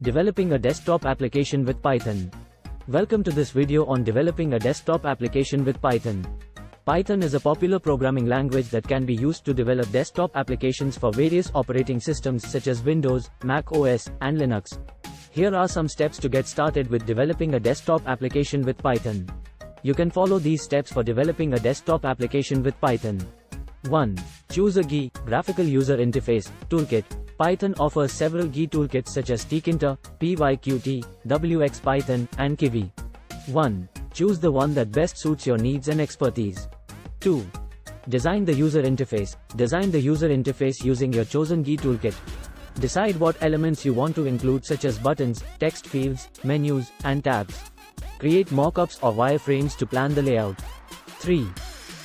Developing a desktop application with Python. Welcome to this video on developing a desktop application with Python. Python is a popular programming language that can be used to develop desktop applications for various operating systems such as Windows, macOS, and Linux. Here are some steps to get started with developing a desktop application with Python. You can follow these steps for developing a desktop application with Python. 1. Choose a GUI, graphical user interface, toolkit. Python offers several GUI toolkits such as Tkinter, PyQt, wxPython, and Kivy. 1. Choose the one that best suits your needs and expertise. 2. Design the user interface. Design the user interface using your chosen GUI toolkit. Decide what elements you want to include such as buttons, text fields, menus, and tabs. Create mockups or wireframes to plan the layout. 3.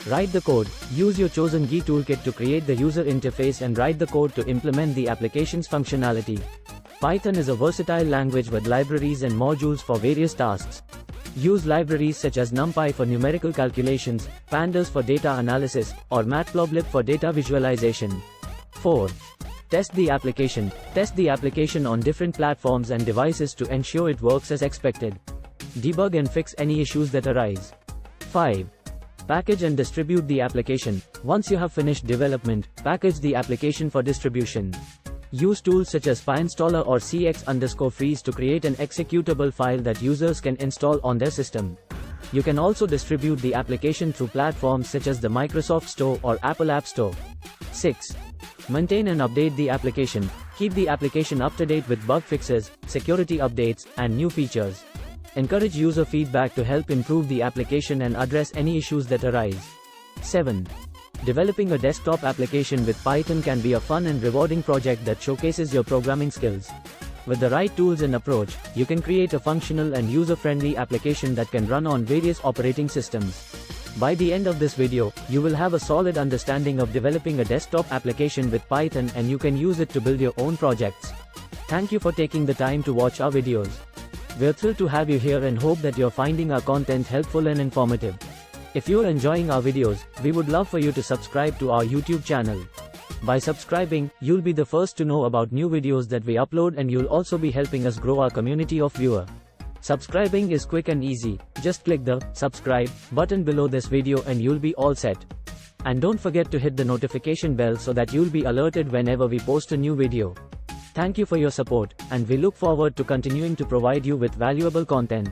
Write the code. Use your chosen GUI toolkit to create the user interface and write the code to implement the application's functionality. Python is a versatile language with libraries and modules for various tasks. Use libraries such as NumPy for numerical calculations, pandas for data analysis, or matplotlib for data visualization. 4. Test the application. Test the application on different platforms and devices to ensure it works as expected. Debug and fix any issues that arise. 5. Package and distribute the application. Once you have finished development, package the application for distribution. Use tools such as PyInstaller or cx_freeze to create an executable file that users can install on their system. You can also distribute the application through platforms such as the Microsoft Store or Apple App Store. 6. Maintain and update the application. Keep the application up to date with bug fixes, security updates, and new features. Encourage user feedback to help improve the application and address any issues that arise. 7. Developing a desktop application with Python can be a fun and rewarding project that showcases your programming skills. With the right tools and approach, you can create a functional and user-friendly application that can run on various operating systems. By the end of this video, you will have a solid understanding of developing a desktop application with Python and you can use it to build your own projects. Thank you for taking the time to watch our videos. We're thrilled to have you here and hope that you're finding our content helpful and informative. If you're enjoying our videos, we would love for you to subscribe to our YouTube channel. By subscribing, you'll be the first to know about new videos that we upload and you'll also be helping us grow our community of viewers. Subscribing is quick and easy. Just click the subscribe button below this video and you'll be all set. And don't forget to hit the notification bell so that you'll be alerted whenever we post a new video. Thank you for your support, and we look forward to continuing to provide you with valuable content.